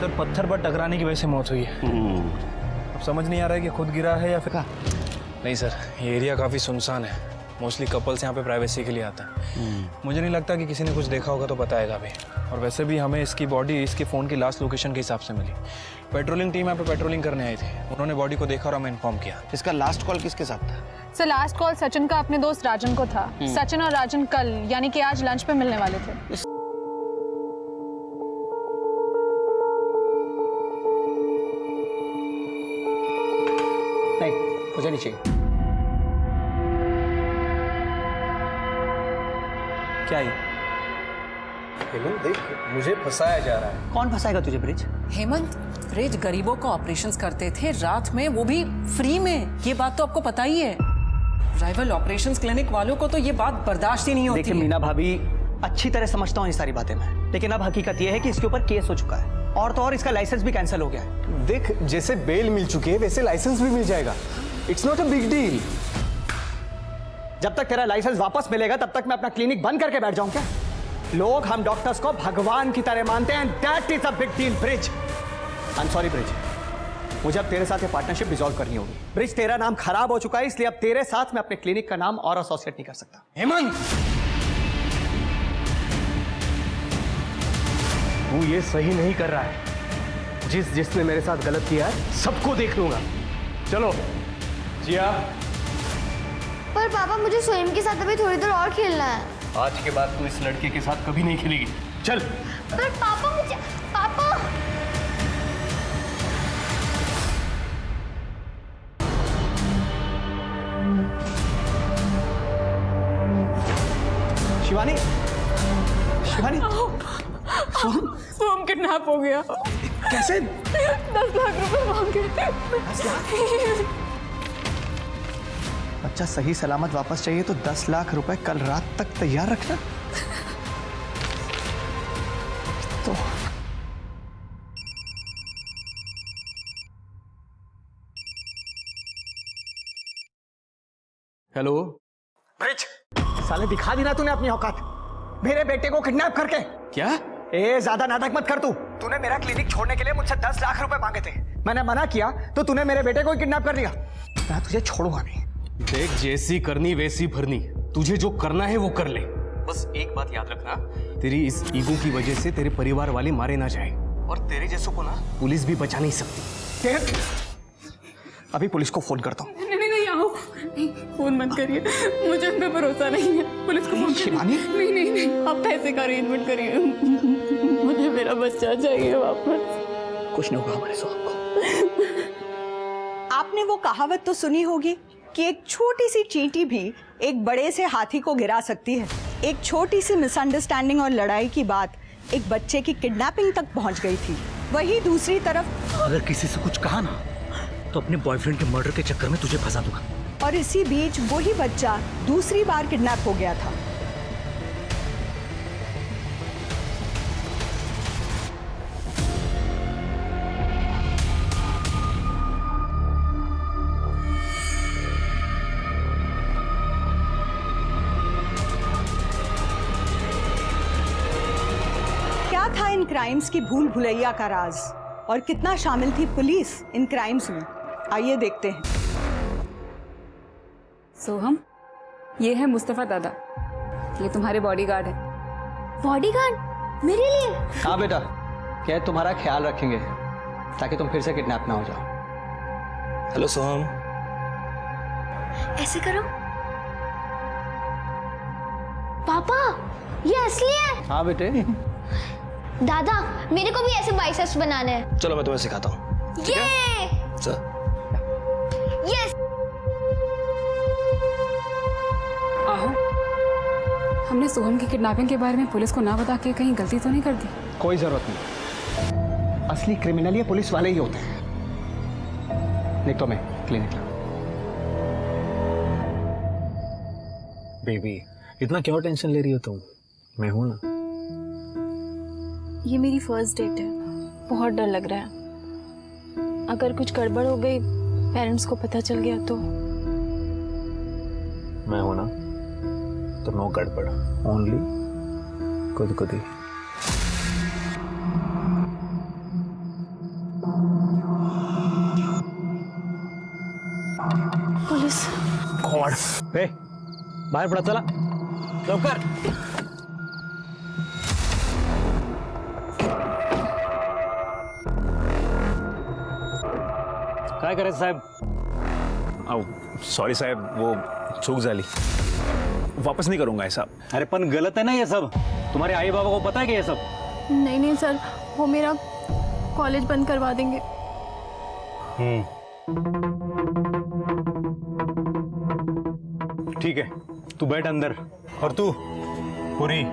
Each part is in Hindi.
सर पत्थर पर टकराने की वजह से मौत हुई है। अब समझ नहीं आ रहा है कि खुद गिरा है या फिर नहीं। सर ये एरिया काफ़ी सुनसान है, मोस्टली कपल्स यहाँ पे प्राइवेसी के लिए आता है। मुझे नहीं लगता कि किसी ने कुछ देखा होगा तो बताएगा भी। और वैसे भी हमें इसकी बॉडी इसके फ़ोन की लास्ट लोकेशन के हिसाब से मिली। पेट्रोलिंग टीम यहाँ पे पेट्रोलिंग करने आई थी, उन्होंने बॉडी को देखा और हमें इन्फॉर्म किया। इसका लास्ट कॉल किसके साथ था? सर लास्ट कॉल सचिन का अपने दोस्त राजन को था। सचिन और राजन कल यानी कि आज लंच पे मिलने वाले थे। नहीं, मुझे नहीं चाहिए। क्या ये? हेमंत देख, मुझे फंसाया जा रहा है। कौन फंसाएगा तुझे ब्रिज? हेमंत, ब्रिज गरीबों को ऑपरेशंस करते थे रात में, वो भी फ्री में। ये बात तो आपको पता ही है। राइवल ऑपरेशंस क्लिनिक वालों को तो ये बात बर्दाश्त ही नहीं होती। देखिए मीना भाभी, अच्छी तरह समझता हूँ ये सारी बातें मैं, लेकिन अब हकीकत ये है कि इसके ऊपर केस हो चुका है और तो और इसका लाइसेंस भी कैंसिल हो गया है। देख, जैसे बेल मिल चुकी है वैसे लाइसेंस भी मिल जाएगा। It's not a big deal. जब तक तेरा लाइसेंस वापस मिलेगा तब तक मैं अपना क्लिनिक बंद करके बैठ जाऊं क्या? लोग हम डॉक्टर्स को भगवान की तरह मानते हैं। That is a big deal bridge. I am sorry bridge, मुझे अब तेरे साथ ये पार्टनरशिप डिसॉल्व करनी होगी। ब्रिज, तेरा नाम खराब हो चुका है, इसलिए अब तेरे साथ मैं अपने क्लिनिक का नाम और एसोसिएट नहीं कर सकता। हेमंत, तू ये सही नहीं कर रहा है। जिसने मेरे साथ गलत किया है सबको देख लूंगा। चलो जिया। पर पापा, मुझे स्वयं के साथ अभी थोड़ी देर और खेलना है। आज के बाद तू इस लड़के के साथ कभी नहीं खेलेगी। चल। पर पापा, मुझे पापा। शिवानी, शिवानी, सोम किडनैप हो गया। कैसे? 10 लाख रुपए मांगे। बच्चा सही सलामत वापस चाहिए तो 10 लाख रुपए कल रात तक तैयार रखना। तो हेलो ब्रिज, साले दिखा दी ना तूने अपनी औकात, मेरे बेटे को किडनैप करके। क्या? ए ज्यादा नाटक मत कर तू। तूने मेरा क्लिनिक छोड़ने के लिए मुझसे 10 लाख रुपए मांगे थे, मैंने मना किया तो तूने मेरे बेटे को ही किडनैप कर दिया। मैं तुझे छोड़ूंगा नहीं। देख, जैसी करनी वैसी भरनी। तुझे जो करना है वो कर ले। बस एक बात याद रखना, तेरी इस ईगो की वजह से तेरे परिवार वाले मारे ना जाए, और तेरे जैसों को ना पुलिस भी बचा नहीं सकती। अभी पुलिस को फोन करता हूँ। नहीं आओ, नहीं फोन मत करिए, मुझे उन पे भरोसा नहीं है। पुलिस को फोन शिवानी, नहीं, आप पैसे का अरेंजमेंट करिए, मुझे मेरा बच्चा चाहिए वापस। कुछ नहीं होगा हमारे सोहम को। आपने वो कहावत तो सुनी होगी कि एक छोटी सी चींटी भी एक बड़े से हाथी को गिरा सकती है। एक छोटी सी मिसअंडरस्टैंडिंग और लड़ाई की बात एक बच्चे की किडनैपिंग तक पहुंच गई थी। वही दूसरी तरफ अगर किसी से कुछ कहा ना तो अपने बॉयफ्रेंड के मर्डर के चक्कर में तुझे फंसा दूंगा। और इसी बीच वही बच्चा दूसरी बार किडनैप हो गया था। क्या था इन क्राइम्स की भूल भुलैया का राज, और कितना शामिल थी पुलिस इन क्राइम्स में? आइए देखते हैं। सोहम, ये है मुस्तफा दादा, ये तुम्हारे बॉडीगार्ड है। बॉडीगार्ड मेरे लिए? हाँ बेटा, क्या तुम्हारा ख्याल रखेंगे ताकि तुम फिर से किडनैप ना हो जाओ। हेलो सोहम। ऐसे करो। पापा, ये असली है? हाँ बेटे। दादा, मेरे को भी ऐसे बाइसेप्स बनाने हैं। चलो मैं तुम्हें सिखाता हूँ। ये चल। यस। आहो, हमने सोहम की किडनैपिंग के बारे में पुलिस को ना बता के कहीं गलती तो नहीं कर दी? कोई जरूरत नहीं, असली क्रिमिनल ये पुलिस वाले ही होते हैं। नहीं तो मैं क्लिनिक ला। बेबी, इतना क्यों टेंशन ले रही हो तुम? मैं हूं ना। ये मेरी फर्स्ट डेट है, बहुत डर लग रहा है। अगर कुछ गड़बड़ हो गई, पेरेंट्स को पता चल गया तो? मैं हूं ना, तो नो गड़बड़, ओनली खुद खुद ही। पुलिस। गॉड। ए, बाहेर पडा चला लवकर. काय करायचं साहेब? सॉरी साहब, वो चूक झाली. वापस नहीं करूंगा ऐसा. अरे पण गलत है ना ये सब. तुम्हारे आई बाबा को पता है क्या ये सब? नहीं नहीं सर, वो मेरा कॉलेज बंद करवा देंगे। ठीक है, तू बैठ अंदर. और तू पुरी,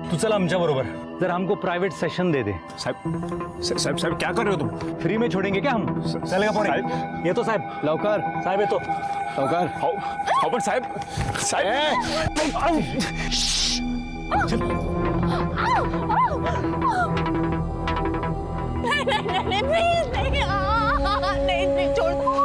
तू चल आमच्या बरोबर. जर हमको प्राइवेट सेशन दे दे. साहब क्या कर रहे हो तुम? फ्री में छोड़ेंगे क्या हम? चलेगा पुणे? ये तो साहेब लवकर. साहेब येतो लवकर. पण साहब नहीं प्लीज नहीं, नहीं छोड़ दो।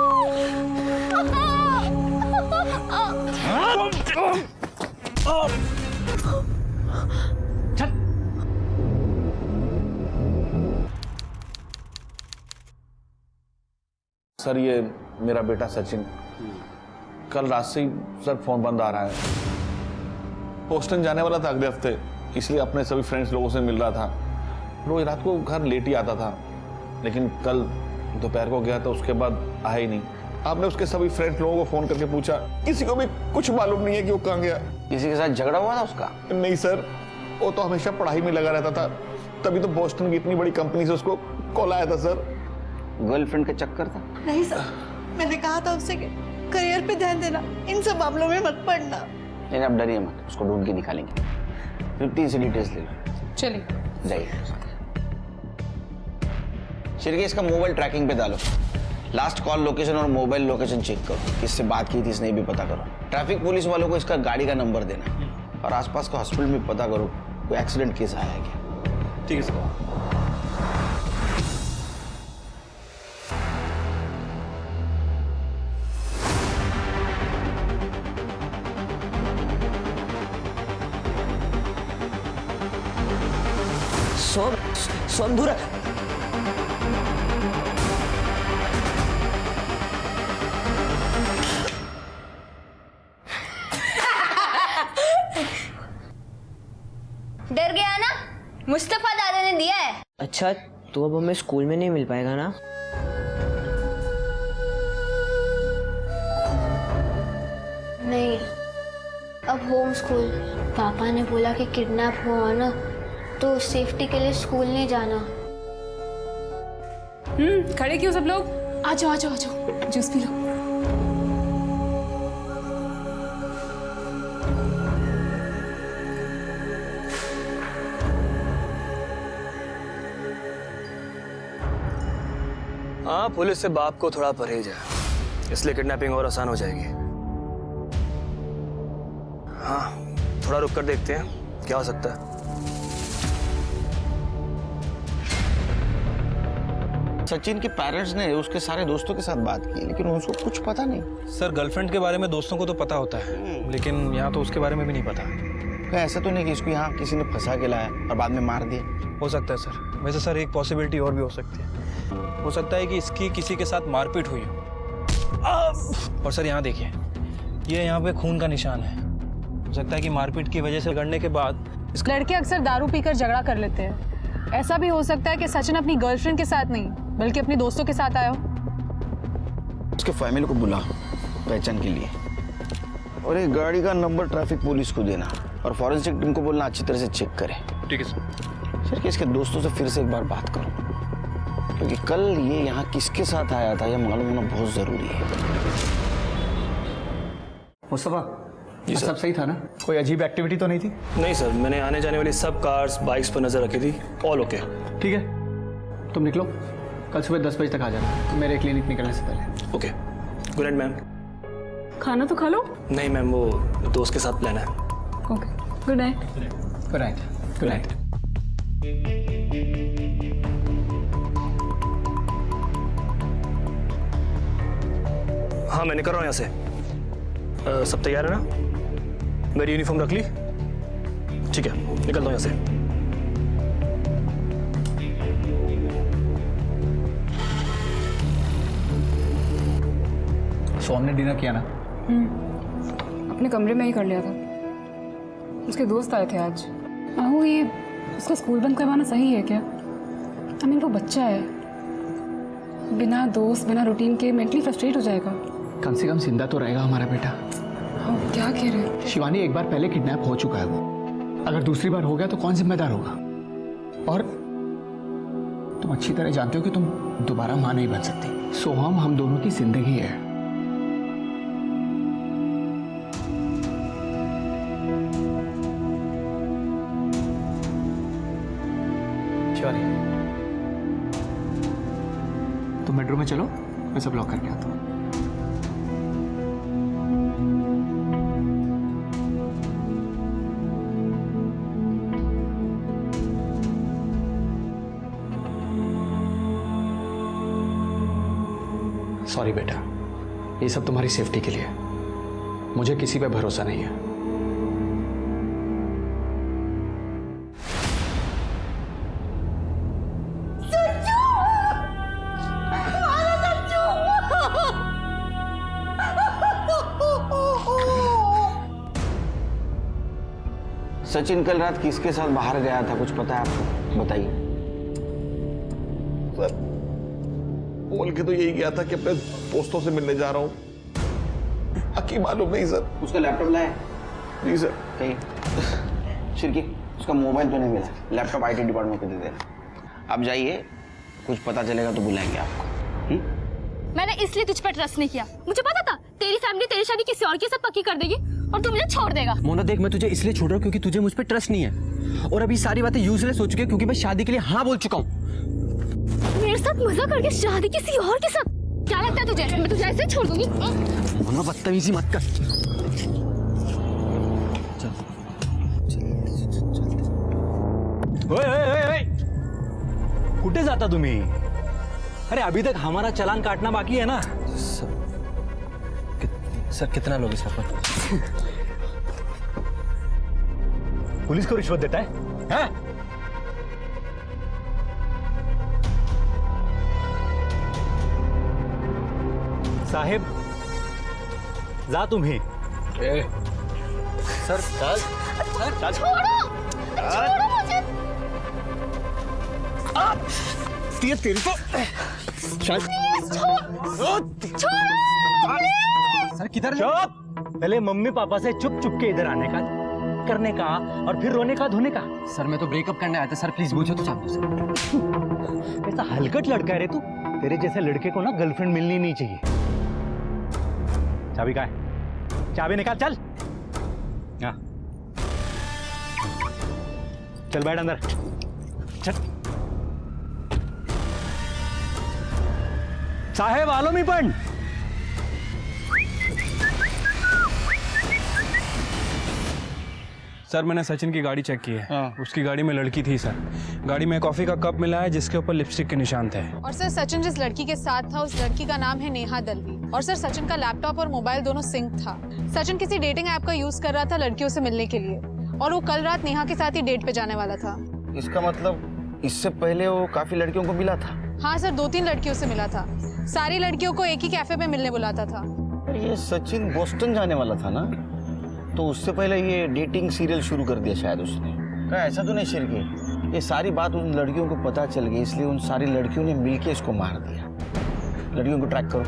सर ये मेरा बेटा सचिन, कल रात से ही सर फोन बंद आ रहा है. बोस्टन जाने वाला था अगले हफ्ते, इसलिए अपने सभी फ्रेंड्स लोगों से मिल रहा था. रोज रात को घर लेट ही आता था, लेकिन कल दोपहर को गया तो उसके बाद आया ही नहीं. आपने उसके सभी फ्रेंड्स लोगों को फोन करके पूछा, किसी को भी कुछ मालूम नहीं है कि वो कहाँ गया. किसी के साथ झगड़ा हुआ था उसका? नहीं सर, वो तो हमेशा पढ़ाई में लगा रहता था. तभी तो बोस्टन की इतनी बड़ी कंपनी से उसको कॉल आया था सर. गर्लफ्रेंड का चक्कर था? नहीं सर, मैंने कहा था उससे कि करियर पे ध्यान देना, इन सब मामलों में मत पड़ना. नहीं आप डरिए मत, उसको ढूंढ के निकालेंगे. 15 से डिटेल्स ले लो. चलिए जाइए. शिरके इसका मोबाइल ट्रैकिंग पे डालो. लास्ट कॉल लोकेशन और मोबाइल लोकेशन चेक करो. किससे बात की थी इसने भी पता करो. ट्रैफिक पुलिस वालों को इसका गाड़ी का नंबर देना और आसपास का हॉस्पिटल में पता करो कोई एक्सीडेंट केस आया है क्या. ठीक है सर. सोनधुरा डर गया ना? मुस्तफा दादा ने दिया है. अच्छा, तो अब हमें स्कूल में नहीं मिल पाएगा ना? नहीं, अब होम स्कूल. पापा ने बोला कि किडनैप हुआ ना तो सेफ्टी के लिए स्कूल नहीं जाना. खड़े क्यों सब लोग? आ जाओ आ जाओ आ जाओ, जूस पी लो. हाँ, पुलिस से बाप को थोड़ा परहेज है, इसलिए किडनैपिंग और आसान हो जाएगी. हाँ, थोड़ा रुक कर देखते हैं क्या हो सकता है. सचिन के पेरेंट्स ने उसके सारे दोस्तों के साथ बात की, लेकिन उसको कुछ पता नहीं. सर, गर्लफ्रेंड के बारे में दोस्तों को तो पता होता है, लेकिन यहाँ तो उसके बारे में भी नहीं पता. कहीं ऐसा तो नहीं कि इसको यहाँ किसी ने फंसा के लाया और बाद में मार दिया? हो सकता है सर. वैसे सर एक पॉसिबिलिटी और भी हो सकती है. हो सकता है कि इसकी किसी के साथ मारपीट हुई हो. और सर यहाँ देखिए, ये यहाँ पे खून का निशान है. हो सकता है कि मारपीट की वजह से लड़ने के बाद लड़के अक्सर दारू पीकर झगड़ा कर लेते हैं. ऐसा भी हो सकता है कि सचिन अपनी गर्लफ्रेंड के साथ नहीं बल्कि अपने दोस्तों के साथ आया हो. उसके फैमिली को बुला पहचान के लिए, और एक गाड़ी का नंबर ट्रैफिक पुलिस को देना और फॉरेंसिक टीम को बोलना अच्छी तरह से चेक करे. ठीक है सर. फिर इसके दोस्तों से फिर से एक बार बात करो, क्योंकि कल ये यहाँ किसके साथ आया था यह मालूम होना बहुत जरूरी है. मुस्तफा, जी सब सही था ना? कोई अजीब एक्टिविटी तो नहीं थी? नहीं सर, मैंने आने जाने वाली सब कार्स बाइक्स पर नजर रखी थी. All okay. ठीक है, तुम निकलो. कल सुबह 10 बजे तक आ जाना मेरे क्लिनिक निकलने से पहले. ओके. Good night ma'am. खाना तो खा लो. नहीं मैम, वो दोस्त के साथ प्लान है. Okay, good night. Good night. Good night. हाँ, मैं निकल रहा हूँ यहाँ से. सब तैयार है ना? मेरी यूनिफॉर्म रख ली? ठीक है, निकलता हूँ यहाँ से. सोहम ने डिनर किया ना? अपने कमरे में ही कर लिया था। उसके दोस्त आए थे आज। आहू, ये उसका स्कूल बंद करवाना सही है क्या? आई मीन वो बच्चा है, बिना दोस्त बिना रूटीन के मेंटली फ्रस्ट्रेट हो जाएगा। कम से कम जिंदा तो रहेगा हमारा बेटा। हाँ, क्या कह रहे हैं? शिवानी, एक बार पहले किडनैप हो चुका है वो, अगर दूसरी बार हो गया तो कौन जिम्मेदार होगा? और तुम अच्छी तरह जानते हो कि तुम दोबारा मां नहीं बन सकती। सोहम हम दोनों की जिंदगी है। शिवानी, तुम बेडरूम में चलो, मैं सब लॉक करके आता हूँ। सॉरी बेटा, ये सब तुम्हारी सेफ्टी के लिए। मुझे किसी पे भरोसा नहीं है। सचिन कल रात किसके साथ बाहर गया था, कुछ पता है आपको? बताइए। सर, बोल के तो यही गया था कि अपने दोस्तों से मिलने जा रहा हूँ। बाकी मालूम नहीं सर। उसका लैपटॉप लाया? जी सर। कहीं शिरकी, उसका मोबाइल तो नहीं मिला। लैपटॉप IT डिपार्टमेंट को दे देना। आप जाइए, कुछ पता चलेगा तो बुलाएंगे आपको। मैंने इसलिए तुझ पर ट्रस्ट नहीं किया। मुझे पता था तेरी फैमिली तेरी शादी किसी और के साथ पक्की कर देगी और तू मुझे छोड़ देगा। मोना देख, मैं तुझे इसलिए छोड़ रहा हूँ क्योंकि तुझे मुझ पर ट्रस्ट नहीं है, और अभी सारी बातें यूजलेस हो चुकी है क्योंकि मैं शादी के लिए हाँ बोल चुका हूँ। मेरे साथ मजा करके शादी किसी और के साथ? क्या लगता है तुझे मैं तुझे ऐसे छोड़ दूंगी? मोना बदतमीजी मत कर। कुठे जाता तुम्ही? अरे अभी तक हमारा चालान काटना बाकी है ना। सर कितना लोग इस पर? पुलिस को रिश्वत देता है? हाँ? साहेब, जा तुम्ही। सर चल। छोड़ो मुझे। तेरे को चल। सर किधर? चुप! पहले मम्मी पापा से चुप चुप के इधर आने का, करने का और फिर रोने का धोने का। सर मैं तो ब्रेकअप करने आया था सर, प्लीज पूछो तो चाहता सर। ऐसा हलकट लड़का है रे तू। तेरे जैसे लड़के को ना गर्लफ्रेंड मिलनी नहीं चाहिए। चाबी कहाँ है? चाबी निकाल, चल। हाँ चल बैठ अंदर, चल। साहेब आलो मी पण। सर, मैंने सचिन की गाड़ी चेक की है। उसकी गाड़ी में लड़की थी सर। गाड़ी में कॉफी का कप मिला है जिसके ऊपर लिपस्टिक के निशान थे। और सर सचिन जिस लड़की के साथ था उस लड़की का नाम है नेहा दलवी। और सर सचिन का लैपटॉप और मोबाइल दोनों सिंक था। सचिन किसी डेटिंग ऐप का यूज कर रहा था लड़कियों से मिलने के लिए, और वो कल रात नेहा के साथ ही डेट पे जाने वाला था। इसका मतलब इससे पहले वो काफी लड़कियों को मिला था? हाँ सर, 2-3 लड़कियों से मिला था। सारी लड़कियों को एक ही कैफे में मिलने बुलाता था। ये सचिन बोस्टन जाने वाला था ना, तो उससे पहले ये डेटिंग सीरियल शुरू कर दिया शायद उसने। क्या ऐसा तो नहीं शिरकी? ये सारी बात उन लड़कियों को पता चल गई, इसलिए उन सारी लड़कियों ने मिलके इसको मार दिया। लड़कियों को ट्रैक करो,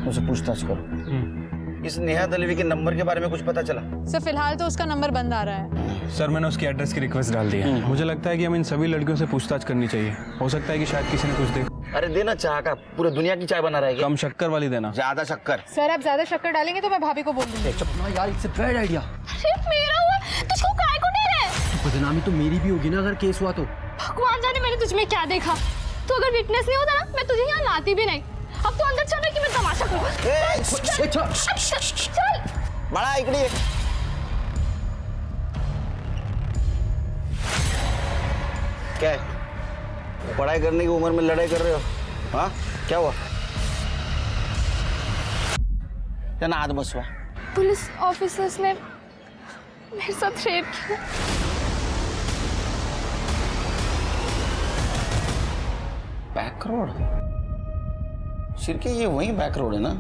उनसे पूछताछ करो। इस नेहा दलवी के नंबर के बारे में कुछ पता चला? सर फिलहाल तो उसका नंबर बंद आ रहा है। सर, मैंने उसकी एड्रेस की रिक्वेस्ट डाल दी है। मुझे लगता है कि हमें इन सभी लड़कियों से पूछताछ करनी चाहिए। हो सकता है कि शायद किसी ने कुछ देखा। अरे देना चाह का, पूरे दुनिया की चाय बना रहेगी। कम शक्कर वाली देना। ज्यादा शक्कर? सर आप ज्यादा शक्कर डालेंगे तो मैं भाभी को बोल दूंगी। यार इससे बैड आइडिया। अरे मेरा हुआ, तुझको काय को नहीं रहे? बदनामी तो मेरी भी होगी ना अगर केस हुआ तो। भगवान जाने मैंने तुझ में क्या देखा। तो अगर विटनेस नहीं होता ना, मैं तुझे यहाँ लाती भी नहीं। अब तो अंदर चल रही कि मैं तमाशा करूँ। चल बड़ा इकड़ी। क्या है? पढ़ाई करने की उम्र में लड़ाई कर रहे हो? हाँ क्या हुआ? क्या ना हाथ बसवा? पुलिस ऑफिसर्स ने मेरे साथ रेप किया। Back road? शिरके ये वही बैक रोड है ना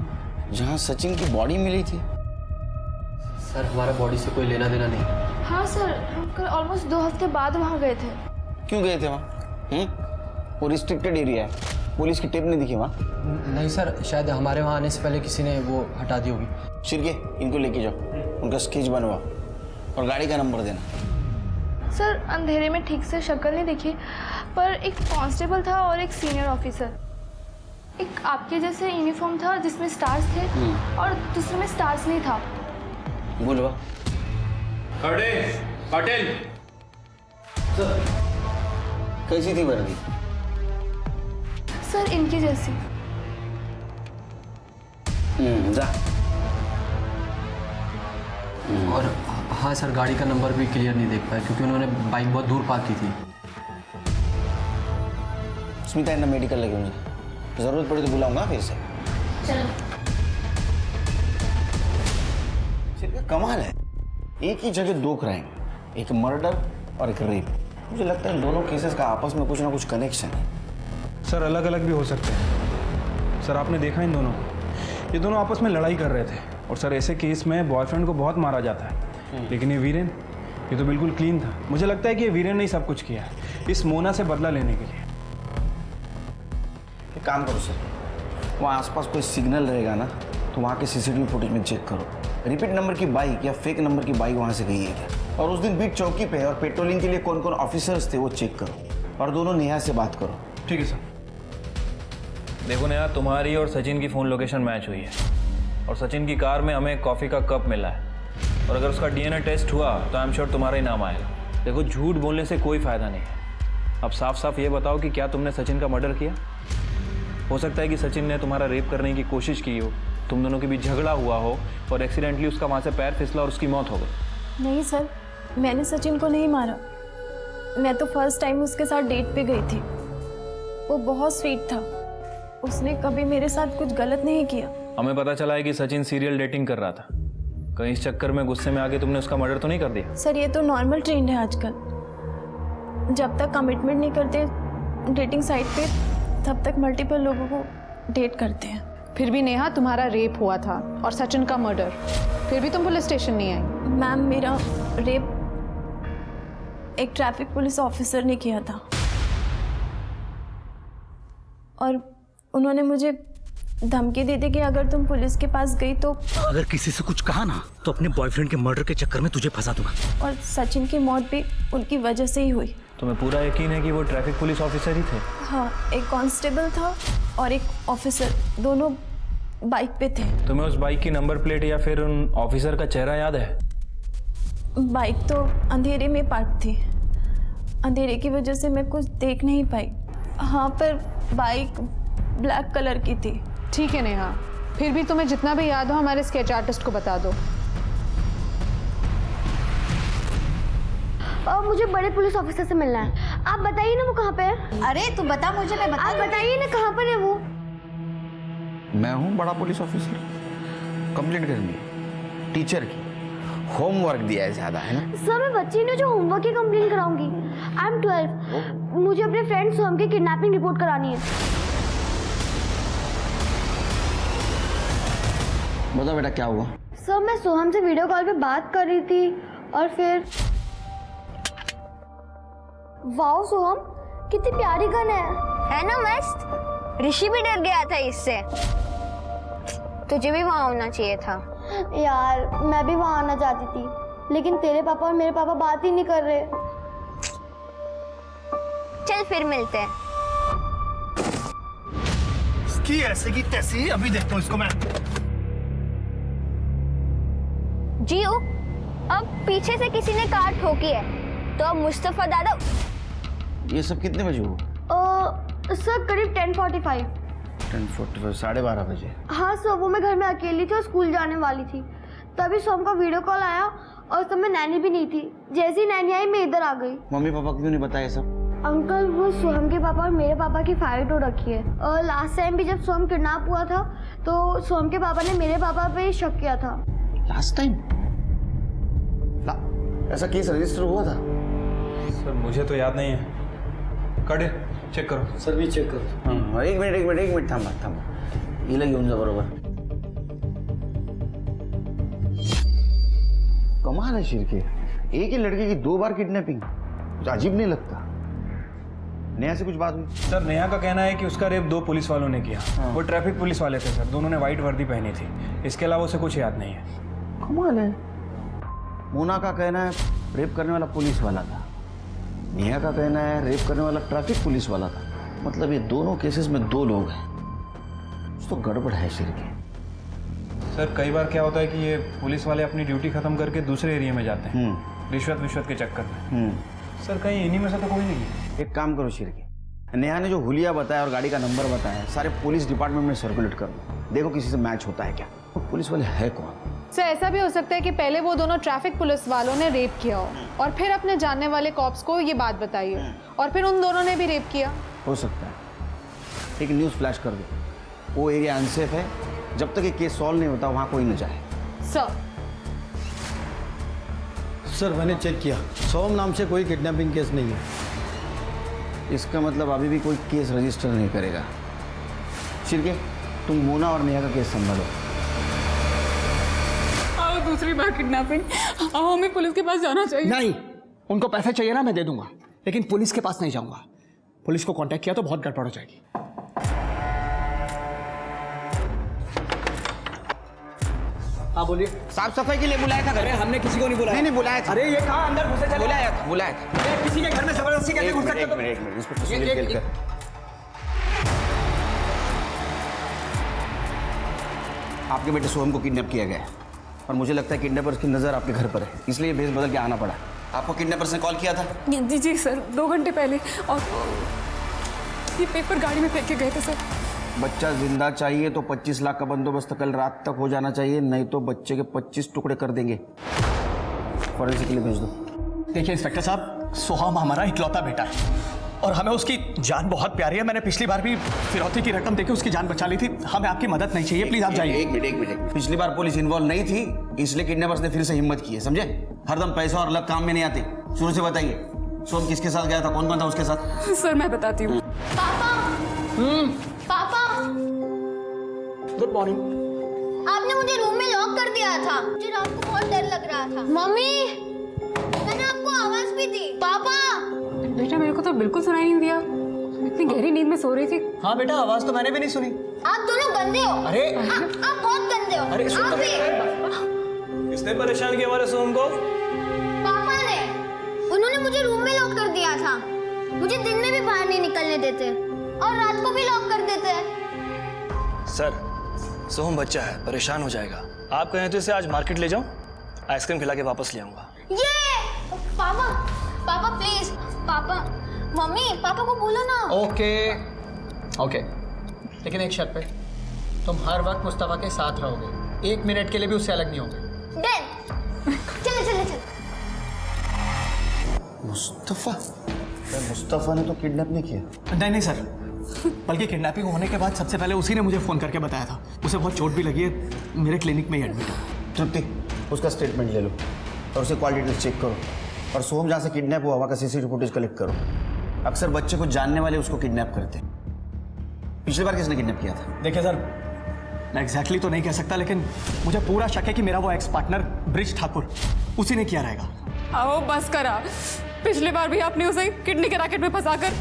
जहाँ सचिन की बॉडी मिली थी। सर हमारा बॉडी से कोई लेना देना नहीं। हाँ सर, हम कल ऑलमोस्ट 2 हफ्ते बाद वहाँ गए थे। क्यों गए थे वहाँ? वो रिस्ट्रिक्टेड एरिया है, पुलिस की टिप नहीं दिखी वहाँ? नहीं सर, शायद हमारे वहाँ आने से पहले किसी ने वो हटा दी होगी। शिरके, इनको लेके जाओ, उनका स्केच बनवाओ और गाड़ी का नंबर देना। सर अंधेरे में ठीक से शक्ल नहीं दिखी, पर एक कांस्टेबल था और एक सीनियर ऑफिसर। एक आपके जैसे यूनिफॉर्म था जिसमें स्टार्स थे और दूसरे में स्टार्स नहीं था। बोलो खड़े पटेल। सर कैसी थी वर्दी? सर इनकी जैसी। जा। और हाँ सर, गाड़ी का नंबर भी क्लियर नहीं देख पाया क्योंकि उन्होंने बाइक बहुत दूर पार्क की थी। स्मिता इन्हें मेडिकल लगे मुझे, जरूरत पड़ी तो बुलाऊंगा फिर से। चलो। कमाल है, एक ही जगह 2 क्राइम, एक मर्डर और एक रेप। मुझे लगता है दोनों केसेस का आपस में कुछ ना कुछ कनेक्शन है। सर अलग अलग भी हो सकते हैं। सर आपने देखा इन दोनों को, ये दोनों आपस में लड़ाई कर रहे थे और सर ऐसे केस में बॉयफ्रेंड को बहुत मारा जाता है, लेकिन ये वीरेन, ये तो बिल्कुल क्लीन था। मुझे लगता है कि ये वीरेन ने ही सब कुछ किया है इस मोना से बदला लेने के लिए। एक काम करो सर, वहाँ आसपास कोई सिग्नल रहेगा ना तो वहाँ के सीसीटीवी फुटेज में चेक करो, रिपीट नंबर की बाइक या फेक नंबर की बाइक वहाँ से गई है क्या, और उस दिन बीट चौकी पे और पेट्रोलिंग के लिए कौन कौन ऑफिसर्स थे वो चेक करो, और दोनों नेहा से बात करो। ठीक है सर। देखो नेहा, तुम्हारी और सचिन की फ़ोन लोकेशन मैच हुई है और सचिन की कार में हमें कॉफ़ी का कप मिला है, और अगर उसका डीएनए टेस्ट हुआ तो आई एम श्योर तुम्हारा ही नाम आएगा। देखो झूठ बोलने से कोई फ़ायदा नहीं है। अब साफ साफ ये बताओ कि क्या तुमने सचिन का मर्डर किया? हो सकता है कि सचिन ने तुम्हारा रेप करने की कोशिश की हो, तुम दोनों के बीच झगड़ा हुआ हो और एक्सीडेंटली उसका वहाँ से पैर फिसला और उसकी मौत हो गई। नहीं सर, मैंने सचिन को नहीं मारा। मैं तो फर्स्ट टाइम उसके साथ डेट पे गई थी। वो बहुत स्वीट था, उसने कभी मेरे साथ कुछ गलत नहीं किया। हमें पता चला है कि सचिन सीरियल डेटिंग कर रहा था। कहीं इस चक्कर में गुस्से में आके तुमने उसका मर्डर तो नहीं कर दिया? सर ये तो नॉर्मल ट्रेंड है आजकल, जब तक कमिटमेंट नहीं करते डेटिंग साइट पे तब तक मल्टीपल लोगों को डेट करते हैं। फिर भी नेहा, तुम्हारा रेप हुआ था और सचिन का मर्डर, फिर भी तुम पुलिस स्टेशन नहीं आई। मैम मेरा रेप एक ट्रैफिक पुलिस ऑफिसर ने किया था और उन्होंने मुझे धमकी दी थी कि अगर तुम पुलिस के पास गई तो अगर किसी से कुछ कहा ना तो अपने बॉयफ्रेंड के मर्डर के चक्कर में तुझे फंसा दूंगा। और सचिन की मौत भी उनकी वजह से ही हुई। तुम्हें पूरा यकीन है कि वो ट्रैफिक पुलिस ऑफिसर ही थे? हाँ, एक कांस्टेबल था और एक ऑफिसर, दोनों बाइक पे थे। तुम्हें उस बाइक की नंबर प्लेट या फिर उन ऑफिसर का चेहरा याद है? बाइक तो अंधेरे में पार्क थी, अंधेरे की वजह से मैं कुछ देख नहीं पाई। हाँ, पर बाइक ब्लैक कलर की थी। ठीक है नेहा, फिर भी तुम्हें जितना भी याद हो हमारे स्केच आर्टिस्ट को बता दो। और मुझे बड़े पुलिस ऑफिसर से मिलना है। आप बताइए ना वो कहाँ पे है। अरे तू बता मुझे, मैं बता। आप बताइए ना कहाँ पर है वो। मैं हूँ बड़ा पुलिस ऑफिसर, कंप्लेंट करनी है टीचर की, होमवर्क दिया है ज़्यादा, है ना? सर मैं बच्ची नहीं जो होमवर्क की कंप्लेन कराऊंगी। आई एम 12, मुझे अपने फ्रेंड सोहम की किडनैपिंग रिपोर्ट करानी है। बता बेटा क्या हुआ? सर मैं सोहम से वीडियो कॉल पे बात कर रही थी और फिर वाओ सोहम कितनी प्यारी गन है ना मस्त। ऋषि भी डर गया था इससे। तुझे भी वहाँ होना चाहिए था। यार मैं भी वहाँ आना चाहती थी, लेकिन तेरे पापा और मेरे पापा बात ही नहीं कर रहे। चल फिर मिलते हैं। इसकी ऐसे की तैसी अभी देखता हूँ इसको मैं। जीओ, अब पीछे से किसी ने कार ठोकी है तो अब मुस्तफा दादा। ये सब कितने बजे हुआ? सर करीब 10:45। 10:45, 12:30 बजे। हाँ सर, वो मैं घर में अकेली थी और स्कूल जाने वाली थी, तभी सोहम का वीडियो कॉल आया और उस समय नैनी भी नहीं थी। जैसे ही नैनी आई मैं इधर आ गई। मम्मी पापा क्यों नहीं बताया सब? अंकल वो सोहम के पापा और मेरे पापा की फाइट हो रखी है, और लास्ट टाइम भी जब सोहम किडनैप हुआ था तो सोहम के पापा ने मेरे पापा पे शक किया था। लास्ट टाइम ऐसा केस रजिस्टर हुआ था? सर मुझे तो याद नहीं है। कड़े चेक करो। सर भी चेक करो। एक मिनट थांबा, ये लगे घेऊन जा बरोबर। कमाल है शिरके, एक ही लड़के की 2 बार किडनैपिंग, कुछ अजीब नहीं लगता? नेहा से कुछ बात हुई? सर नेहा का कहना है कि उसका रेप 2 पुलिस वालों ने किया। वो ट्रैफिक पुलिस वाले थे सर, दोनों ने वाइट वर्दी पहनी थी। इसके अलावा उसे कुछ याद नहीं है। कमाल है। मोना का कहना है रेप करने वाला पुलिस वाला था, नेहा का कहना है रेप करने वाला ट्रैफिक पुलिस वाला था। मतलब ये दोनों केसेस में 2 लोग हैं। कुछ तो गड़बड़ है शिरके। सर कई बार क्या होता है कि ये पुलिस वाले अपनी ड्यूटी खत्म करके दूसरे एरिया में जाते हैं रिश्वत के चक्कर में। सर कहीं इन्हीं में से तो कोई नहीं है। एक काम करो शिरके, नेहा ने जो हुलिया बताया और गाड़ी का नंबर बताया सारे पुलिस डिपार्टमेंट में सर्कुलेट कर दो, देखो किसी से मैच होता है क्या। तो पुलिस वाले है कौन? सर ऐसा भी हो सकता है कि पहले वो दोनों ट्रैफिक पुलिस वालों ने रेप किया हो और फिर अपने जानने वाले कॉप्स को ये बात बताई हो और फिर उन दोनों ने भी रेप किया। हो सकता है। एक न्यूज़ फ्लैश कर दो, वो एरिया अनसेफ है, जब तक ये केस सॉल्व नहीं होता वहाँ कोई न जाए। सर मैंने चेक किया, सोम नाम से कोई किडनैपिंग केस नहीं है। इसका मतलब अभी भी कोई केस रजिस्टर नहीं करेगा। शिरके तुम मोना और नेहा का केस संभालो। आओ दूसरी बार किडनैपिंग, आओ हमें पुलिस के पास जाना चाहिए। नहीं, उनको पैसे चाहिए ना मैं दे दूंगा, लेकिन पुलिस के पास नहीं जाऊंगा। पुलिस को कांटेक्ट किया तो बहुत गड़बड़ हो जाएगी। हाँ बोलिए। साफ सफाई के लिए बुलाया था? अरे हमने किसी को नहीं बुलाया। नहीं बुलाया था। अरे ये कहाँ अंदर घुसे चले? बुलाया था। अरे किसी के घर में जबरदस्ती कैसे घुस सकते हो? एक मिनट इंस्पेक्टर सुनील केलकर, आपके बेटे सोहम को किडनैप किया गया है और मुझे लगता है किडनैपर्स की नज़र आपके घर पर है, इसलिए भेस बदल के आना पड़ा। आपको किडनैपर्स ने कॉल किया था? जी सर, 2 घंटे पहले, और ये पेपर गाड़ी में फेंक के गए थे सर। बच्चा जिंदा चाहिए तो 25 लाख का बंदोबस्त कल रात तक हो जाना चाहिए, नहीं तो बच्चे के 25 टुकड़े कर देंगे। फॉरेंसिक के लिए भेज दो। देखिए इंस्पेक्टर साहब, सोहम हमारा इकलौता बेटा है और हमें उसकी जान बहुत प्यारी है। मैंने पिछली बार भी फिरौती की रकम देके उसकी जान बचा ली थी। हमें आपकी मदद नहीं चाहिए, प्लीज आप जाइए। एक मिनट। पिछली बार पुलिस इन्वॉल्व नहीं थी, इसलिए किडनैपर्स ने फिर से हिम्मत की है, समझे? हरदम पैसा और लक काम में नहीं आते। शुरू से बताइए, सोम किसके साथ गया था, कौन कौन था उसके साथ? सर मैं बताती हूँ। पापा गुड मॉर्निंग। आपने मुझे रूम में लॉक कर दिया था, मुझे रात को बहुत डर लग रहा था। मम्मी मैंने आपको आवाज भी दी। पापा बेटा मेरे को तो बिल्कुल सुनाई नहीं दिया, मैं इतनी गहरी नींद में सो रही थी। हाँ बेटा, आवाज तो मैंने भी नहीं सुनी। आप दोनों गंदे हो। अरे आप बहुत गंदे हो। अरे आप भी। किसने परेशान किया हमारे सोम को? पापा ने, उन्होंने मुझे रूम में लॉक कर दिया था। मुझे दिन में भी बाहर नहीं निकलने देते और रात को भी लॉक कर देते हैं। सर सोहम बच्चा है, परेशान हो जाएगा। आप कहें तो इसे आज मार्केट ले जाऊं, आइसक्रीम खिला के वापस ले आऊंगा। ये पापा प्लीज, पापा मम्मी पापा को बोलो ना। ओके, लेकिन एक शर्त पे, तुम हर वक्त मुस्तफा के साथ रहोगे, 1 मिनट के लिए भी उससे अलग नहीं होगे। चल। मुस्तफा ने तो किडनैप नहीं किया। नहीं सर, बल्कि किडनैपिंग होने के बाद सबसे पहले उसी ने मुझे फोन करके बताया था। उसे बहुत चोट भी लगी है, मेरे क्लिनिक में ही एडमिट है। तृप्ति, उसका स्टेटमेंट ले लो और उसे कॉल डिटेल्स चेक करो, और सोहम जहाँ से किडनैप हुआ वहाँ का सीसीटीवी फुटेज कलेक्ट करो। अक्सर बच्चे को जानने वाले उसको किडनैप करते हैं। पिछली बार किसने किडनैप किया था? देखिए सर, मैं एग्जैक्टली तो नहीं कह सकता, लेकिन मुझे पूरा शक है कि मेरा वो एक्स पार्टनर ब्रिज ठाकुर, उसी ने किया रहेगा। आओ बस करा, पिछली बार भी आपने उसे किडनी के रैकेट में फंसाकर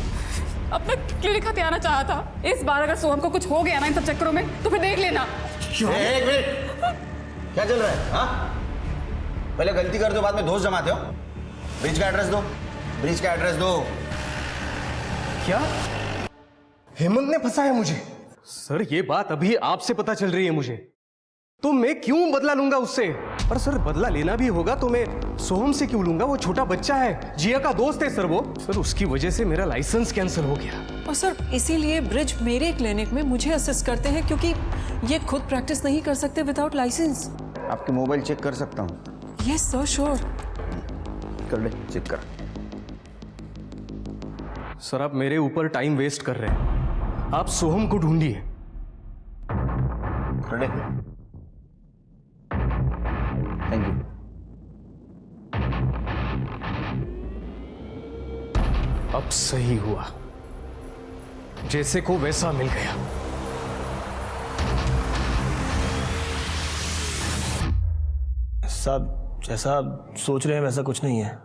अपना क्लिनिक हथियाना चाहा था। इस बार अगर सोहम को कुछ हो गया ना इन सब चक्करों में तो फिर देख लेना। एक मिनट, क्या चल रहा है? हाँ, पहले गलती कर दो, बाद में दोस्त जमाते हो। ब्रिज का एड्रेस दो। क्या हेमंत ने फंसाया मुझे? सर ये बात अभी आपसे पता चल रही है मुझे, तो मैं क्यों बदला लूंगा उससे? और सर बदला लेना भी होगा तो मैं सोहम से क्यों लूंगा? वो छोटा बच्चा है, जिया का दोस्त है सर वो। सर उसकी वजह से मेरा लाइसेंस कैंसिल हो गया। और सर इसीलिए ब्रिज मेरे क्लिनिक में मुझे असिस्ट करते हैं, क्योंकि ये खुद प्रैक्टिस नहीं कर सकते विदाउट लाइसेंस। आपके मोबाइल चेक कर सकता हूँ? Yes sir, sure. कर ले, चेक कर। सर आप मेरे ऊपर टाइम वेस्ट कर रहे हैं, आप सोहम को ढूंढिए। कर ले। Thank you. अब सही हुआ, जैसे को वैसा मिल गया। साहब जैसा आप सोच रहे हैं वैसा कुछ नहीं है।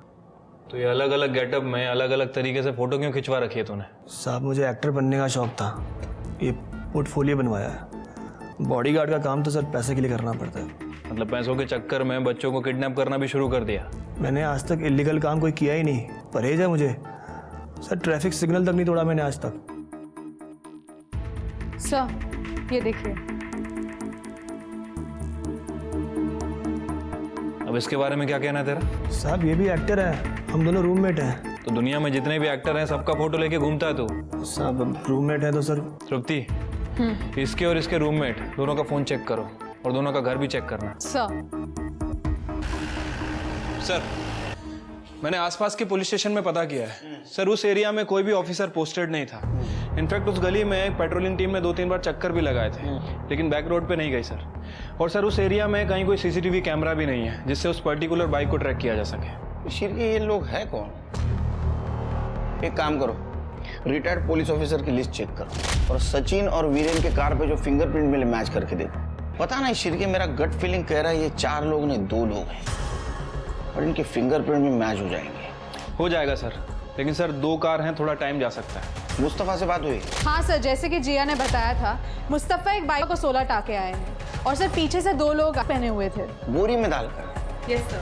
तो ये अलग अलग गेटअप में अलग अलग तरीके से फोटो क्यों खिंचवा रखी है तूने? साहब मुझे एक्टर बनने का शौक था, ये पोर्टफोलियो बनवाया है। बॉडीगार्ड का काम तो सर पैसे के लिए करना पड़ता है। मतलब पैसों के चक्कर में बच्चों को किडनैप करना भी शुरू कर दिया? मैंने आज तक इलीगल काम कोई किया ही नहीं, परहेज है मुझे सर। ट्रैफिक सिग्नल तक नहीं तोड़ा मैंने आज तक। सर ये देखिए। अब इसके बारे में क्या कहना है तेरा? साहब ये भी एक्टर है, हम दोनों रूममेट हैं। तो दुनिया में जितने भी एक्टर हैं सबका फोटो लेके घूमता है तू? साहब रूममेट है तो सर। तृप्ति, इसके और इसके रूममेट दोनों का फोन चेक करो और दोनों का घर भी चेक करना। सर मैंने आसपास के पुलिस स्टेशन में पता किया है सर, उस एरिया में कोई भी ऑफिसर पोस्टेड नहीं था। इनफैक्ट उस गली में एक पेट्रोलिंग टीम ने 2-3 बार चक्कर भी लगाए थे, लेकिन बैक रोड पे नहीं गई सर। और सर उस एरिया में कहीं कोई सीसीटीवी कैमरा भी नहीं है जिससे उस पर्टिकुलर बाइक को ट्रैक किया जा सके। शिरके ये लोग है कौन? एक काम करो, रिटायर्ड पुलिस ऑफिसर की लिस्ट चेक करो और सचिन और वीरेन के कार पे जो फिंगरप्रिंट मिले मैच करके देखो। पता नहीं शिरके, मेरा गट फीलिंग कह रहा है ये 4 लोग नहीं 2 लोग हैं और इनके फिंगरप्रिंट में मैच हो जाएंगे। हो जाएगा सर, लेकिन सर 2 कार हैं, थोड़ा टाइम जा सकता है। मुस्तफा से बात हुई? हाँ सर, जैसे कि जिया ने बताया था, मुस्तफा एक बाइक को 16 टाके आए हैं और सर पीछे से 2 लोग पहने हुए थे बोरी में डालकर। Yes sir.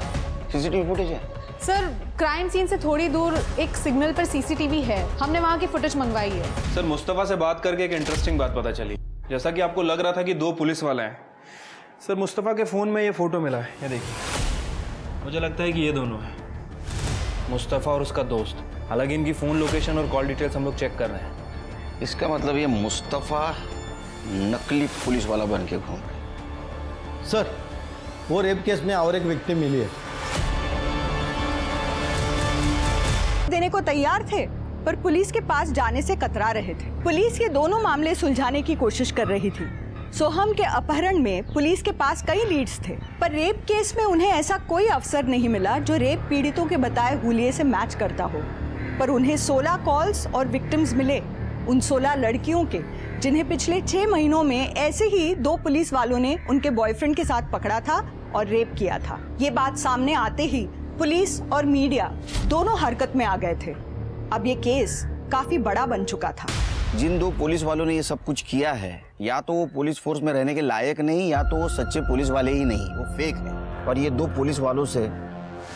सीसीटीवी फुटेज है? सर क्राइम सीन से थोड़ी दूर एक सिग्नल पर सीसीटीवी है, हमने वहाँ की फुटेज मंगवाई है। सर मुस्तफा से बात करके एक इंटरेस्टिंग बात पता चली। जैसा कि आपको लग रहा था कि 2 पुलिस वाले हैं, सर मुस्तफा के फ़ोन में ये फ़ोटो मिला है, ये देखिए। मुझे लगता है कि ये दोनों हैं, मुस्तफा और उसका दोस्त। हालांकि इनकी फ़ोन लोकेशन और कॉल डिटेल्स हम लोग चेक कर रहे हैं। इसका मतलब ये मुस्तफा नकली पुलिस वाला बन के घूम रहे। सर वो रेप केस में और एक विक्टिम मिली है। देने को तैयार थे पर पुलिस के पास जाने से कतरा रहे थे। पुलिस ये दोनों मामले सुलझाने की कोशिश कर रही थी। सोहम के अपहरण में पुलिस के पास कई लीड्स थे, पर रेप केस में उन्हें ऐसा कोई अफसर नहीं मिला जो रेप पीड़ितों के बताए हुलिये से मैच करता हो। पर उन्हें 16 कॉल्स और विक्टिम्स मिले, उन 16 लड़कियों के, जिन्हें पिछले 6 महीनों में ऐसे ही 2 पुलिस वालों ने उनके बॉयफ्रेंड के साथ पकड़ा था और रेप किया था। ये बात सामने आते ही पुलिस और मीडिया दोनों हरकत में आ गए थे। अब ये केस काफी बड़ा बन चुका था। जिन 2 पुलिस वालों ने ये सब कुछ किया है, या तो वो पुलिस फोर्स में रहने के लायक नहीं, या तो वो सच्चे पुलिस वाले ही नहीं, वो फेक है। और ये 2 पुलिस वालों से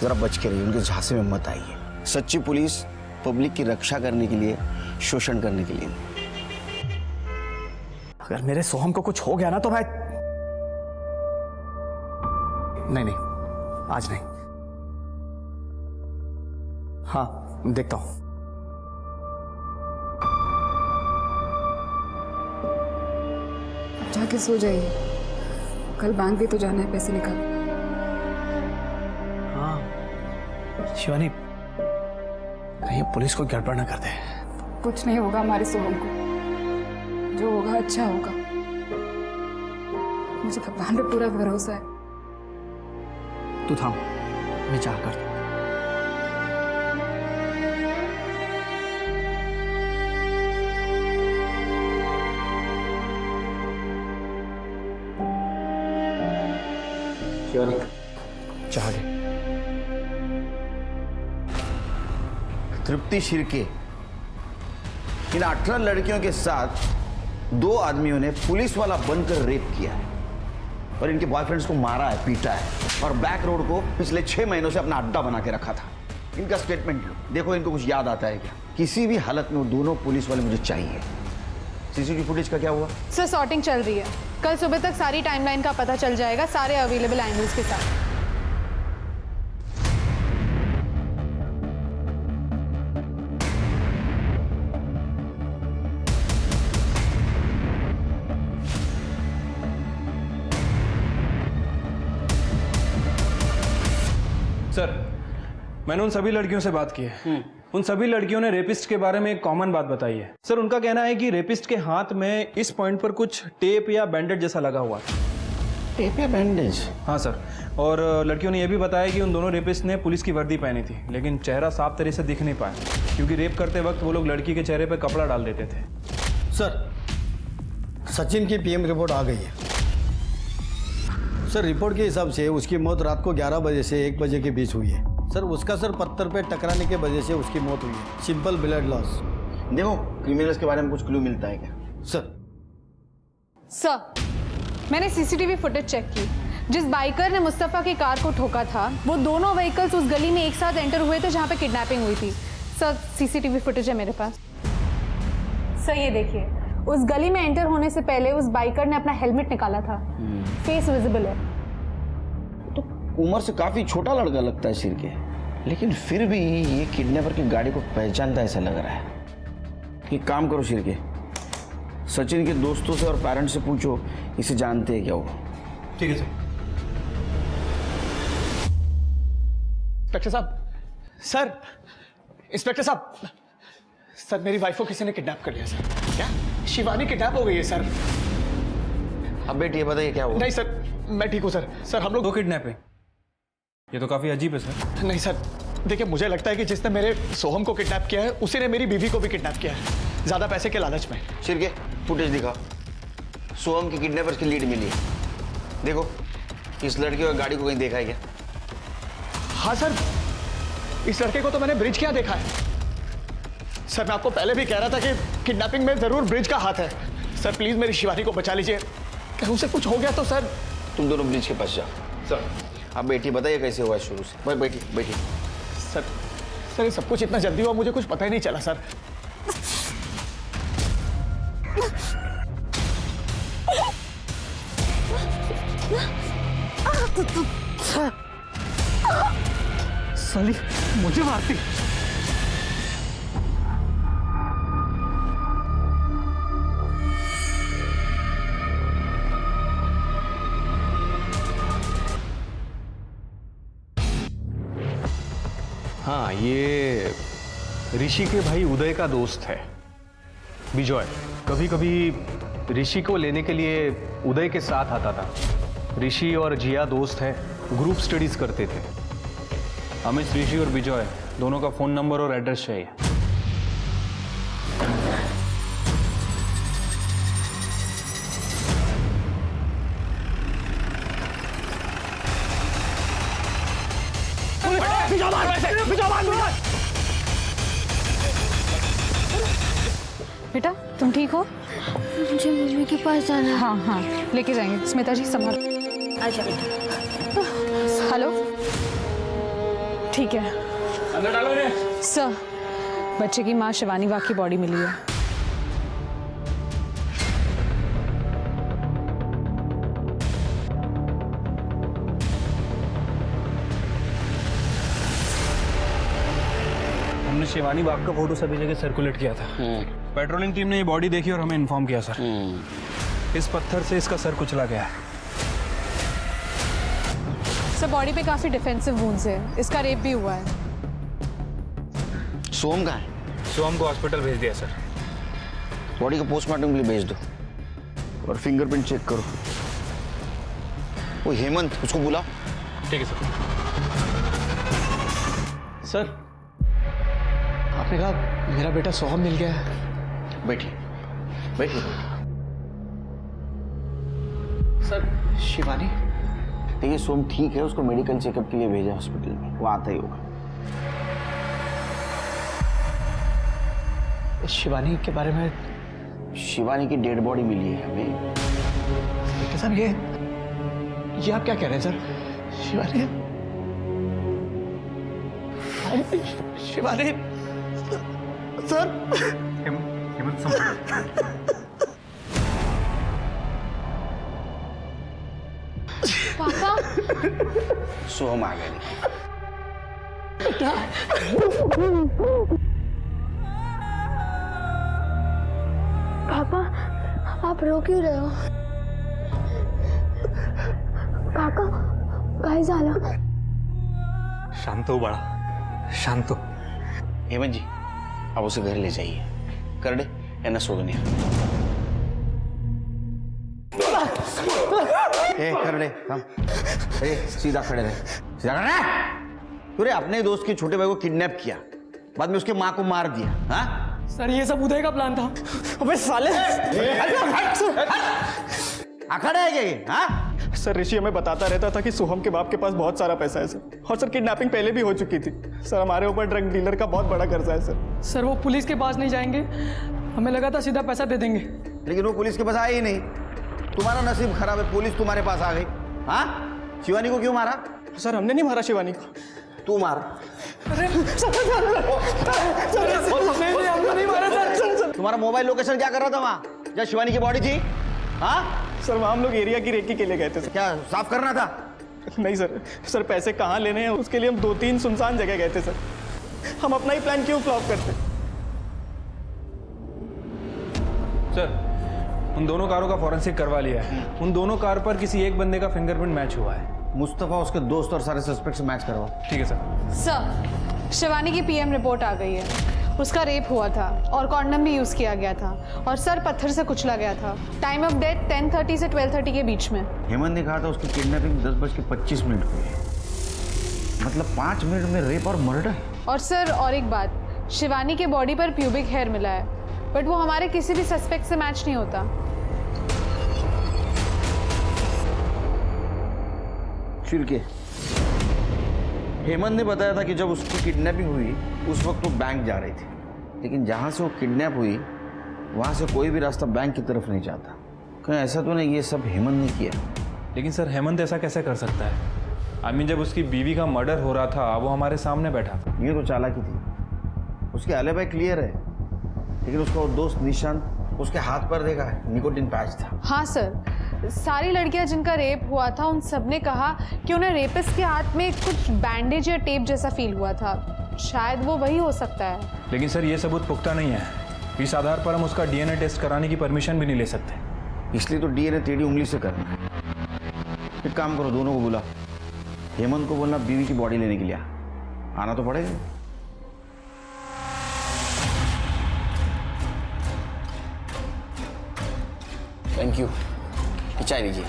जरा बच के रहिए, उनके झांसे में मत आइए। सच्ची पुलिस पब्लिक की रक्षा करने के लिए, शोषण करने के लिए नहीं। अगर मेरे सोहम को कुछ हो गया ना तो मैं नहीं, आज नहीं। हाँ देखता हूं। जाके सो जाइए, कल बैंक भी तो जाना है पैसे निकाल। हाँ शिवानी, कहीं पुलिस को गड़बड़ ना कर दे। कुछ नहीं होगा हमारे सोहम को, जो होगा अच्छा होगा। मुझे भगवान पे पूरा भरोसा है। तू थाम, मैं चाह कर दूं। चाह दे। तृप्ति शिर्के, इन 18 लड़कियों के साथ 2 आदमियों ने पुलिस वाला बनकर रेप किया है और इनके बॉयफ्रेंड्स को मारा है, पीटा है और बैक रोड को पिछले 6 महीनों से अपना अड्डा बना के रखा था। इनका स्टेटमेंट देखो, इनको कुछ याद आता है क्या? किसी भी हालत में वो दोनों पुलिस वाले मुझे चाहिए। सीसीटीवी फुटेज का क्या हुआ? सर सॉर्टिंग चल रही है, कल सुबह तक सारी टाइमलाइन का पता चल जाएगा, सारे अवेलेबल एंगल्स के साथ। सर मैंने उन सभी लड़कियों से बात की है। उन सभी लड़कियों ने रेपिस्ट के बारे में एक कॉमन बात बताई है। सर उनका कहना है कि रेपिस्ट के हाथ में इस पॉइंट पर कुछ टेप या बैंडेज जैसा लगा हुआ था। टेप या बैंडेज? हाँ सर, और लड़कियों ने यह भी बताया कि उन दोनों रेपिस्ट ने पुलिस की वर्दी पहनी थी, लेकिन चेहरा साफ तरह से दिख नहीं पाया क्योंकि रेप करते वक्त वो लोग लड़की के चेहरे पर कपड़ा डाल देते थे। सर सचिन की पीएम रिपोर्ट आ गई है। सर रिपोर्ट के हिसाब से उसकी मौत रात को 11 बजे से 1 बजे के बीच हुई है सर। उसका सर पत्थर पे टकराने के वजह से उसकी मौत हुई है, सिंपल ब्लड लॉस। देखो क्रिमिनल्स के बारे में कुछ क्लू मिलता है क्या? सर मैंने सीसीटीवी फुटेज चेक की। जिस बाइकर ने मुस्तफ़ा की कार को ठोका था वो दोनों व्हीकल्स उस गली में एक साथ एंटर हुए थे जहां पे किडनैपिंग हुई थी। सर सीसीटीवी फुटेज है मेरे पास। सर ये देखिए, उस गली में एंटर होने से पहले उस बाइकर ने अपना हेलमेट निकाला था। फेस विजिबल है। तो उम्र से काफी छोटा लड़का लगता है सिर के, लेकिन फिर भी ये किडनैपर की गाड़ी को पहचानता ऐसा लग रहा है। एक काम करो सिर के, सचिन के दोस्तों से और पेरेंट्स से पूछो इसे जानते हैं क्या वो। ठीक है सर। इंस्पेक्टर साहब, सर इंस्पेक्टर साहब, सर मेरी वाइफ को किसी ने किडनैप कर लिया सर। क्या? शिवानी किडनैप हो गई है सर। अब बेटी ये बताइए क्या हुआ? नहीं सर मैं ठीक हूँ सर। सर हम लोग 2 किडनैपिंग, ये तो काफी अजीब है सर। नहीं सर, देखिए मुझे लगता है कि जिसने मेरे सोहम को किडनैप किया है उसी ने मेरी बीवी को भी किडनैप किया है, ज्यादा पैसे के लालच में। सिर के फुटेज दिखा, सोहम की किडनैपर्स की लीड मिली है। देखो इस लड़के और गाड़ी को कहीं देखा है क्या? हाँ सर, इस लड़के को तो मैंने ब्रिज क्या देखा है। सर मैं आपको पहले भी कह रहा था कि किडनैपिंग में जरूर ब्रिज का हाथ है। सर प्लीज मेरी शिवानी को बचा लीजिए, कहीं उसे कुछ हो गया तो सर। तुम दोनों ब्रिज के पास जाओ। सर आप बेटी बताइए कैसे हुआ शुरू से। भाई बेटी बेटी। सर ये सब कुछ इतना जल्दी हुआ, मुझे कुछ पता ही नहीं चला सर। साली मुझे मारती। हाँ, ये ऋषि के भाई उदय का दोस्त है विजय। कभी कभी ऋषि को लेने के लिए उदय के साथ आता था। ऋषि और जिया दोस्त हैं, ग्रुप स्टडीज करते थे। हमें ऋषि और विजय दोनों का फोन नंबर और एड्रेस चाहिए। बेटा तुम ठीक हो? मुझे मम्मी के पास जाना है। हाँ हाँ लेके जाएंगे। स्मिता जी संभाल। अच्छा बेटा। हेलो ठीक है। अंदर डालो इन्हें। सर बच्चे की माँ शिवानी वाघ की बॉडी मिली है। हमने शिवानी बाग का फोटो सभी जगह सर्कुलेट किया था। पेट्रोलिंग टीम ने ये बॉडी देखी और हमें इन्फॉर्म किया सर। इस पत्थर से इसका सर कुचला गया है। सर बॉडी पे काफी डिफेंसिव वुंड्स है, इसका रेप भी हुआ है। सोहम कहाँ है? सोहम को हॉस्पिटल भेज दिया सर। बॉडी को पोस्टमार्टम के लिए भेज दो और फिंगरप्रिंट चेक करो। वो हेमंत उसको बुलाओ। ठीक है सर। सर आपने कहा मेरा बेटा सोहम मिल गया है। बैठिए बैठिए। सर शिवानी? देखिए सोहम ठीक है, उसको मेडिकल चेकअप के लिए भेजा हॉस्पिटल में, वो आता ही होगा। शिवानी के बारे में? शिवानी की डेड बॉडी मिली है हमें। सर ये आप क्या कह रहे हैं सर? शिवानी शिवानी सर। पापा सोहम आ गए। पापा आप रो क्यों रहे हो? काका काय झालं? शांत हो बाळा, शांत हो। हेमंत जी आप उसे घर ले जाइए। करडे यांना सोडून या। करडे थांब। सीधा खड़े रहे, सीधा खड़े रहे। तूने अपने दोस्त के छोटे भाई को किडनैप किया, बाद में उसके माँ को मार दिया। हाँ सर ये सब उदय का प्लान था। अबे साले अखड़ा है क्या ये? हाँ सर ऋषि हमें बताता रहता था कि सोहम के बाप के पास बहुत सारा पैसा है सर, और सर किडनैपिंग पहले भी हो चुकी थी सर। हमारे ऊपर ड्रग डीलर का बहुत बड़ा कर्जा है सर। सर वो पुलिस के पास नहीं जाएंगे, हमें लगा था सीधा पैसा दे देंगे, लेकिन वो पुलिस के पास आए ही नहीं। तुम्हारा नसीब खराब है, पुलिस तुम्हारे पास आ गई। हाँ, शिवानी को क्यों मारा? सर हमने नहीं मारा शिवानी को। तू मार। तुम्हारा मोबाइल लोकेशन क्या कर रहा था वहाँ जहाँ शिवानी की बॉडी थी? हाँ सर वहाँ हम लोग एरिया की रेकी के लिए गए थे सर। क्या साफ करना था? नहीं सर, सर पैसे कहाँ लेने हैं उसके लिए हम 2-3 सुनसान जगह गए थे सर। हम अपना ही प्लान क्यों फ्लॉप करते? सर उन दोनों कारों का फॉरेंसिक करवा लिया है। उन दोनों कार पर किसी एक बंदे का फिंगरप्रिंट मैच हुआ है। मुस्तफा उसके दोस्त और सारे सस्पेक्ट से मैच करवाओ। ठीक है सर। सर शिवानी की पीएम रिपोर्ट आ गई है। उसका रेप हुआ था और कॉन्डम भी यूज किया गया था, और सर पत्थर से कुचला गया था। टाइम ऑफ डेथ 10:30 से 12:30 के बीच में। हेमंत ने कहा था उसकी किडनैपिंग 10:25 हुई है, मतलब 5 मिनट में रेप और मर्डर। और सर और एक बात, शिवानी के बॉडी पर प्यूबिक हेयर मिला है, बट वो हमारे किसी भी सस्पेक्ट से मैच नहीं होता। छिड़के हेमंत ने बताया था कि जब उसकी किडनैपिंग हुई उस वक्त वो बैंक जा रही थी, लेकिन जहाँ से वो किडनैप हुई वहाँ से कोई भी रास्ता बैंक की तरफ नहीं जाता। कहीं ऐसा तो नहीं ये सब हेमंत ने किया? लेकिन सर हेमंत ऐसा कैसे कर सकता है? आई मीन जब उसकी बीवी का मर्डर हो रहा था वो हमारे सामने बैठा था। ये तो चालाकी थी, उसकी एलिबाई क्लियर है, लेकिन उसका वो दोस्त निशांत उसके हाथ पर देखा है, निकोटिन पैच था। हाँ सर, सारी लड़कियां जिनका रेप हुआ था उन सब ने कहा कि उन्हें रेपिस्ट के हाथ में कुछ बैंडेज या टेप जैसा फील हुआ था। शायद वो वही हो सकता है। लेकिन सर ये सबूत पुख्ता नहीं है। इस आधार पर हम उसका डीएनए टेस्ट कराने की परमिशन भी नहीं ले सकते। इसलिए तो डीएनए टेढ़ी उंगली से करना है। एक काम करो, दोनों को बुला, हेमंत को बोलना बीवी की बॉडी लेने के लिए आना तो पड़ेगा। Thank you. चाय लीजिए।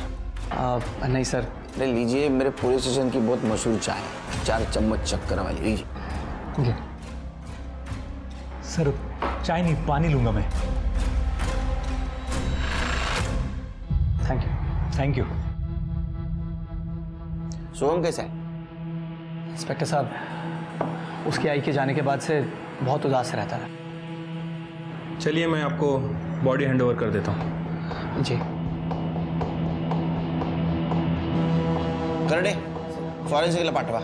नहीं सर। ले लीजिए, मेरे पुलिस स्टेशन की बहुत मशहूर चाय, 4 चम्मच चक्कर वाली, लीजिए। सर चाय नहीं, पानी लूंगा मैं। Thank you. सोहम कैसा है? इंस्पेक्टर साहब उसकी आई के जाने के बाद से बहुत उदास रहता है। चलिए मैं आपको बॉडी हैंडओवर कर देता हूँ। जी। करडे फॉरेन्सिकला पाठवा,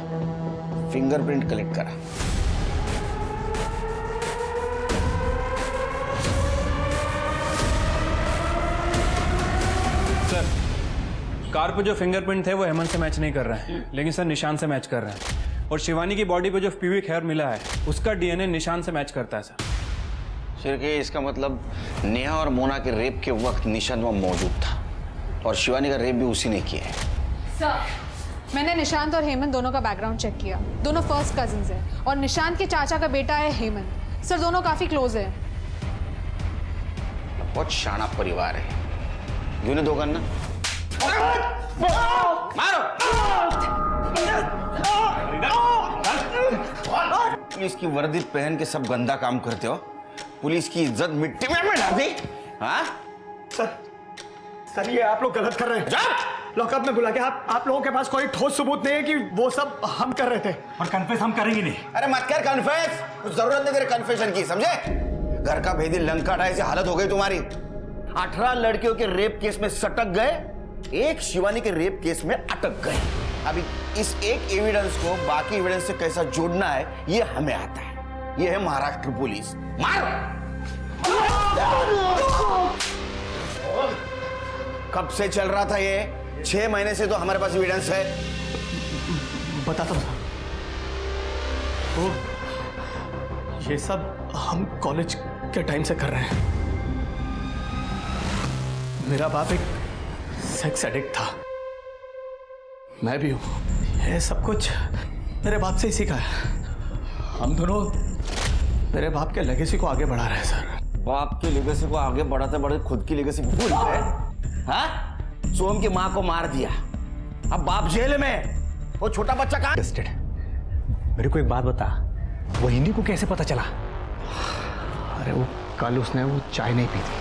फिंगरप्रिंट कलेक्ट करा। सर कार पे जो फिंगरप्रिंट थे वो हेमंत से मैच नहीं कर रहे हैं, लेकिन सर निशान से मैच कर रहे हैं। और शिवानी की बॉडी पे जो प्यूबिक हेयर मिला है उसका डीएनए निशान से मैच करता है सर। शिरके, इसका मतलब नेहा और मोना के रेप के वक्त निशांत वहाँ मौजूद था, और शिवानी का रेप भी उसी ने किया है। सर मैंने निशांत और हेमंत दोनों का बैकग्राउंड चेक किया। दोनों फर्स्ट कजिन्स हैं और निशांत के चाचा का बेटा है हेमंत। सर दोनों काफी क्लोज है। बहुत शाना परिवार है। यूं दो करना। मारो। पुलिस की वर्दी पहन के सब गंदा काम करते हो, पुलिस की इज्जत मिट्टी में डाल दी। हाँ सर ये आप लोग गलत कर रहे हैं। लॉकअप में बुला के आप लोगों के पास कोई ठोस सबूत नहीं है कि वो सब हम कर रहे थे। और कन्फेस हम करेंगे नहीं। अरे मत कर कन्फेस, कुछ जरूरत नहीं तेरे कन्फेशन की, समझे? घर का भेदी लंका ढाई से हालत हो गई तुम्हारी। 18 लड़कियों के रेप केस में सटक गए, एक शिवानी के रेप केस में अटक गए। अभी इस एक एविडेंस को बाकी एविडेंस से कैसा जोड़ना है ये हमें आता है। ये है महाराष्ट्र पुलिस। मारो। कब से चल रहा था ये? 6 महीने से तो हमारे पास एविडेंस है। बताता हूँ। ये सब हम कॉलेज के टाइम से कर रहे हैं। मेरा बाप एक सेक्स एडिक्ट था, मैं भी हूं। ये सब कुछ मेरे बाप से ही सीखा है। हम दोनों मेरे बाप के लेगेसी को आगे बढ़ा रहे हैं सर। बाप के लेगेसी को आगे बढ़ाते बढ़ाते खुद की लेगेसी भूल गए। हाँ? सोहम की मां को मार दिया, अब बाप जेल में, वो छोटा बच्चा कहाँ? मेरे को एक बात बता, वो हिंदी को कैसे पता चला? अरे वो कल उसने वो चाय नहीं पी थी।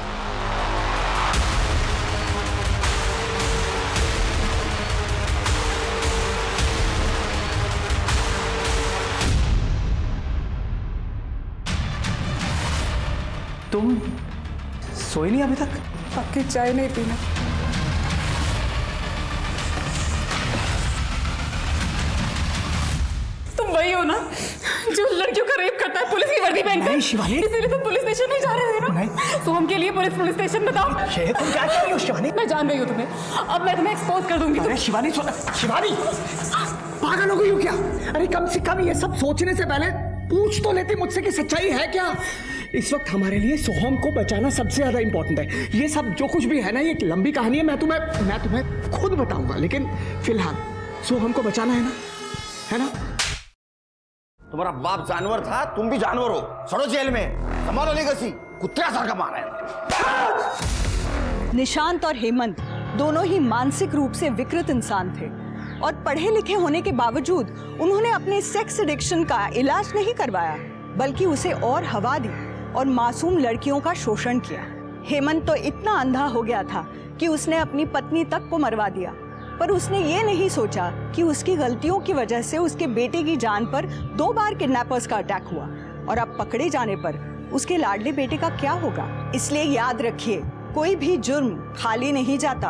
तुम सोई नहीं अभी तक? आपकी चाय नहीं पीना। तुम वही हो ना जो लड़कियों का रेप करता है पुलिस की वर्दी पहनकर? नहीं शिवानी, इसीलिए तुम पुलिस स्टेशन नहीं जा रहे थे ना? नहीं। तो हम के लिए पुलिस स्टेशन बताओ। तुम क्या कर रही हो शिवानी? मैं जान गई हूँ तुम्हें, अब मैं तुम्हें एक्सपोज कर दूंगी। अरे शिवानी शिवानी पागल हो गई हो क्या? अरे कम से कम ये सब सोचने से पहले पूछ तो लेती मुझसे कि सच्चाई है क्या। इस वक्त हमारे लिए सोहम को बचाना सबसे ज्यादा इंपॉर्टेंट है। ये सब जो कुछ भी है ना, ये एक लंबी कहानी है, मैं तुम्हें खुद बताऊंगा, लेकिन फिलहाल सोहम को बचाना है ना? तुम्हारा बाप जानवर था, तुम भी जानवर हो। सड़ो जेल में, संभालो लेगेसी, कुत्ते सारखा मारा है। निशांत और हेमंत दोनों ही मानसिक रूप से विकृत इंसान थे और पढ़े लिखे होने के बावजूद उन्होंने अपने सेक्स एडिक्शन का इलाज नहीं करवाया, बल्कि उसे और हवा दी और मासूम लड़कियों का शोषण किया। हेमंत तो इतना अंधा हो गया था कि उसने अपनी पत्नी तक को मरवा दिया, पर उसने ये नहीं सोचा कि उसकी गलतियों की वजह से उसके बेटे की जान पर 2 बार किडनैपर्स का अटैक हुआ और अब पकड़े जाने पर उसके लाडले बेटे का क्या होगा। इसलिए याद रखिए, कोई भी जुर्म खाली नहीं जाता,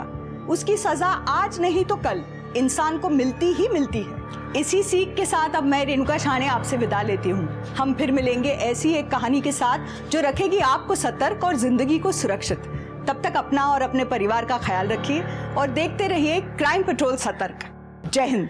उसकी सजा आज नहीं तो कल इंसान को मिलती ही मिलती है। इसी सीख के साथ अब मैं रेणुका शाने आपसे विदा लेती हूँ। हम फिर मिलेंगे ऐसी एक कहानी के साथ जो रखेगी आपको सतर्क और जिंदगी को सुरक्षित। तब तक अपना और अपने परिवार का ख्याल रखिए और देखते रहिए क्राइम पेट्रोल सतर्क। जय हिंद।